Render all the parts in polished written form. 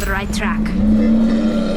the right track.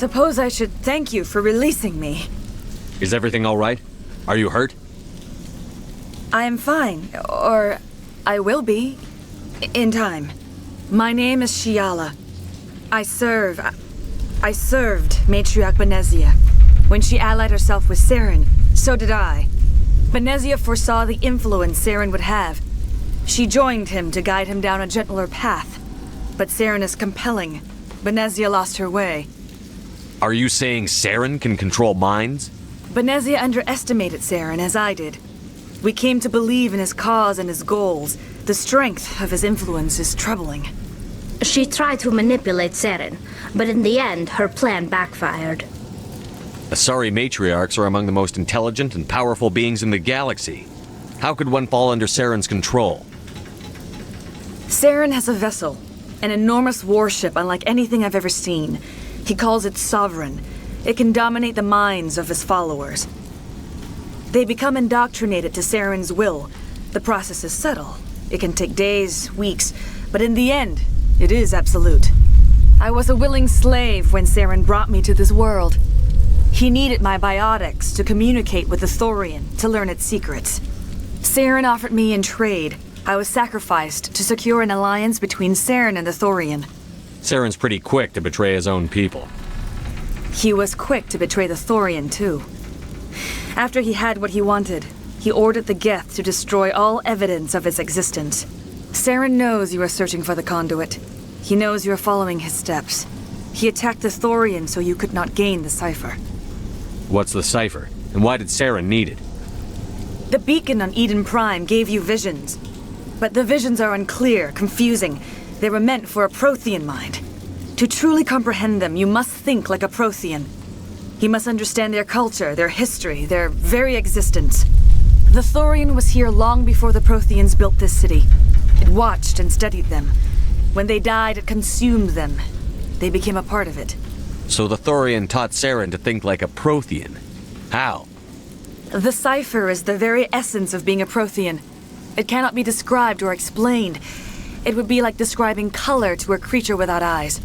suppose I should thank you for releasing me. Is everything all right? Are you hurt? I am fine, or I will be, in time. My name is Shiala. I served Matriarch Benezia. When she allied herself with Saren, so did I. Benezia foresaw the influence Saren would have. She joined him to guide him down a gentler path. But Saren is compelling. Benezia lost her way. Are you saying Saren can control minds? Benezia underestimated Saren, as I did. We came to believe in his cause and his goals. The strength of his influence is troubling. She tried to manipulate Saren, but in the end, her plan backfired. Asari matriarchs are among the most intelligent and powerful beings in the galaxy. How could one fall under Saren's control? Saren has a vessel, an enormous warship unlike anything I've ever seen. He calls it Sovereign. It can dominate the minds of his followers. They become indoctrinated to Saren's will. The process is subtle. It can take days, weeks, but in the end, it is absolute. I was a willing slave when Saren brought me to this world. He needed my biotics to communicate with the Thorian, to learn its secrets. Saren offered me in trade. I was sacrificed to secure an alliance between Saren and the Thorian. Saren's pretty quick to betray his own people. He was quick to betray the Thorian, too. After he had what he wanted, he ordered the Geth to destroy all evidence of its existence. Saren knows you are searching for the conduit. He knows you are following his steps. He attacked the Thorian so you could not gain the cipher. What's the cipher? And why did Saren need it? The beacon on Eden Prime gave you visions. But the visions are unclear, confusing. They were meant for a Prothean mind. To truly comprehend them, you must think like a Prothean. You must understand their culture, their history, their very existence. The Thorian was here long before the Protheans built this city. It watched and studied them. When they died, it consumed them. They became a part of it. So the Thorian taught Saren to think like a Prothean. How? The cipher is the very essence of being a Prothean. It cannot be described or explained. It would be like describing color to a creature without eyes.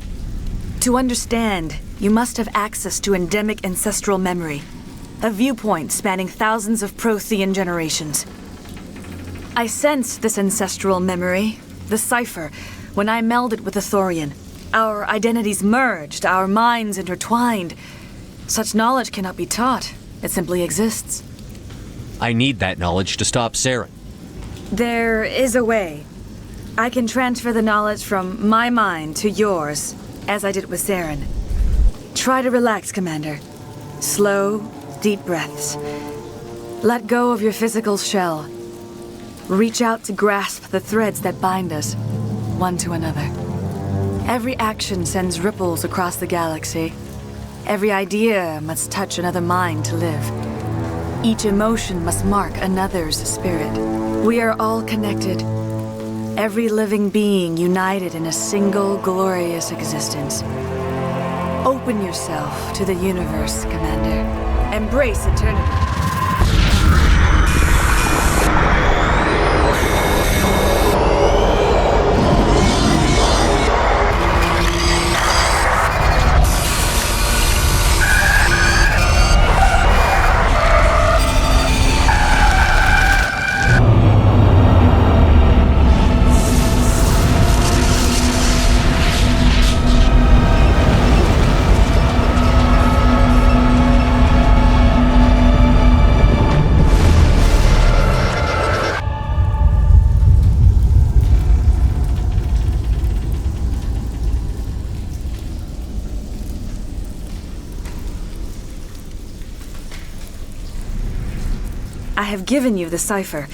To understand, you must have access to endemic ancestral memory, a viewpoint spanning thousands of Prothean generations. I sensed this ancestral memory, the cipher, when I melded with the Thorian. Our identities merged, our minds intertwined. Such knowledge cannot be taught. It simply exists. I need that knowledge to stop Saren. There is a way. I can transfer the knowledge from my mind to yours, as I did with Saren. Try to relax, Commander. Slow, deep breaths. Let go of your physical shell. Reach out to grasp the threads that bind us, one to another. Every action sends ripples across the galaxy. Every idea must touch another mind to live. Each emotion must mark another's spirit. We are all connected. Every living being united in a single glorious existence. Open yourself to the universe, Commander. Embrace eternity. I have given you the cipher,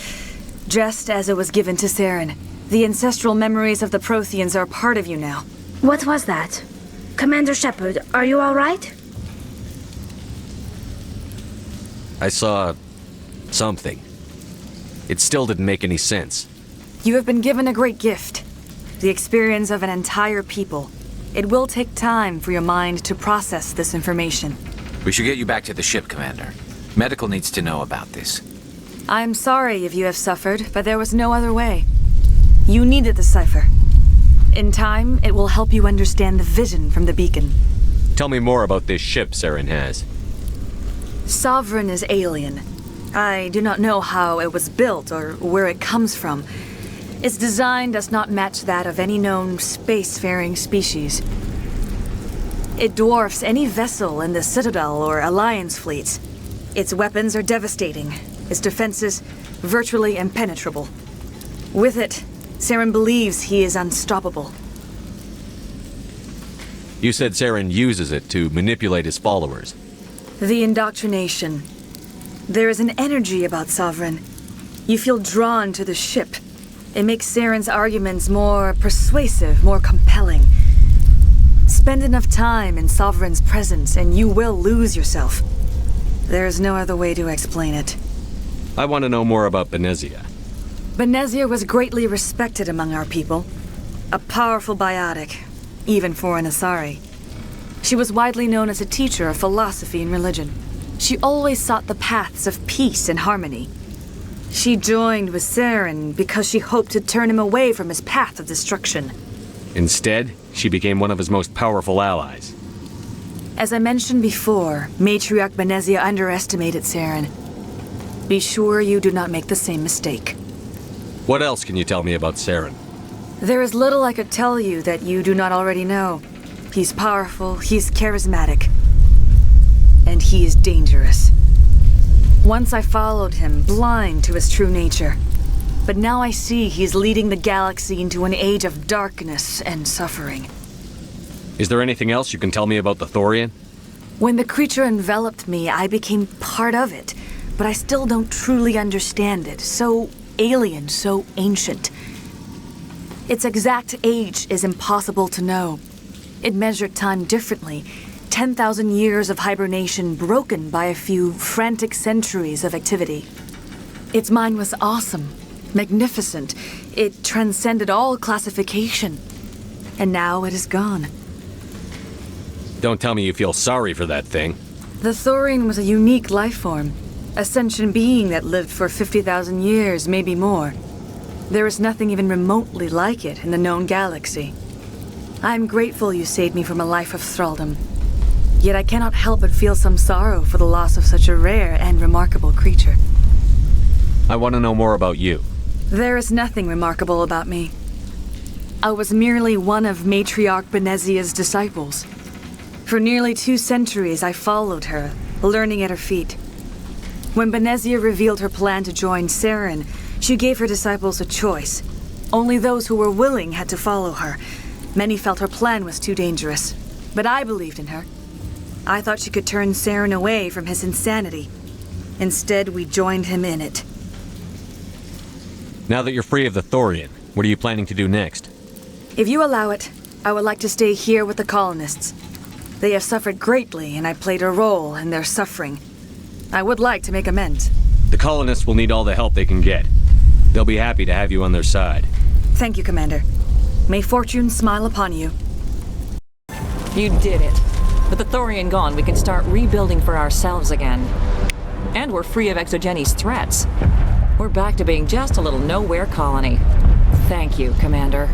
just as it was given to Saren. The ancestral memories of the Protheans are part of you now. What was that? Commander Shepard, are you all right? I saw something. It still didn't make any sense. You have been given a great gift. The experience of an entire people. It will take time for your mind to process this information. We should get you back to the ship, Commander. Medical needs to know about this. I'm sorry if you have suffered, but there was no other way. You needed the cipher. In time, it will help you understand the vision from the beacon. Tell me more about this ship Saren has. Sovereign is alien. I do not know how it was built or where it comes from. Its design does not match that of any known spacefaring species. It dwarfs any vessel in the Citadel or Alliance fleets. Its weapons are devastating, its defenses virtually impenetrable. With it, Saren believes he is unstoppable. You said Saren uses it to manipulate his followers. The indoctrination. There is an energy about Sovereign. You feel drawn to the ship. It makes Saren's arguments more persuasive, more compelling. Spend enough time in Sovereign's presence and you will lose yourself. There's no other way to explain it. I want to know more about Benezia. Benezia was greatly respected among our people. A powerful biotic, even for an Asari. She was widely known as a teacher of philosophy and religion. She always sought the paths of peace and harmony. She joined with Saren because she hoped to turn him away from his path of destruction. Instead, she became one of his most powerful allies. As I mentioned before, Matriarch Benezia underestimated Saren. Be sure you do not make the same mistake. What else can you tell me about Saren? There is little I could tell you that you do not already know. He's powerful, he's charismatic, and he is dangerous. Once I followed him, blind to his true nature. But now I see he's leading the galaxy into an age of darkness and suffering. Is there anything else you can tell me about the Thorian? When the creature enveloped me, I became part of it, but I still don't truly understand it. So alien, so ancient. Its exact age is impossible to know. It measured time differently. 10,000 years of hibernation broken by a few frantic centuries of activity. Its mind was awesome, magnificent. It transcended all classification. And now it is gone. Don't tell me you feel sorry for that thing. The Thorian was a unique life form. A sentient being that lived for 50,000 years, maybe more. There is nothing even remotely like it in the known galaxy. I'm grateful you saved me from a life of thraldom. Yet I cannot help but feel some sorrow for the loss of such a rare and remarkable creature. I want to know more about you. There is nothing remarkable about me. I was merely one of Matriarch Benezia's disciples. For nearly 2 centuries I followed her, learning at her feet. When Benezia revealed her plan to join Saren, she gave her disciples a choice. Only those who were willing had to follow her. Many felt her plan was too dangerous, but I believed in her. I thought she could turn Saren away from his insanity. Instead, we joined him in it. Now that you're free of the Thorian, what are you planning to do next? If you allow it, I would like to stay here with the colonists. They have suffered greatly, and I played a role in their suffering. I would like to make amends. The colonists will need all the help they can get. They'll be happy to have you on their side. Thank you, Commander. May fortune smile upon you. You did it. With the Thorian gone, we can start rebuilding for ourselves again. And we're free of Exogenes' threats. We're back to being just a little nowhere colony. Thank you, Commander.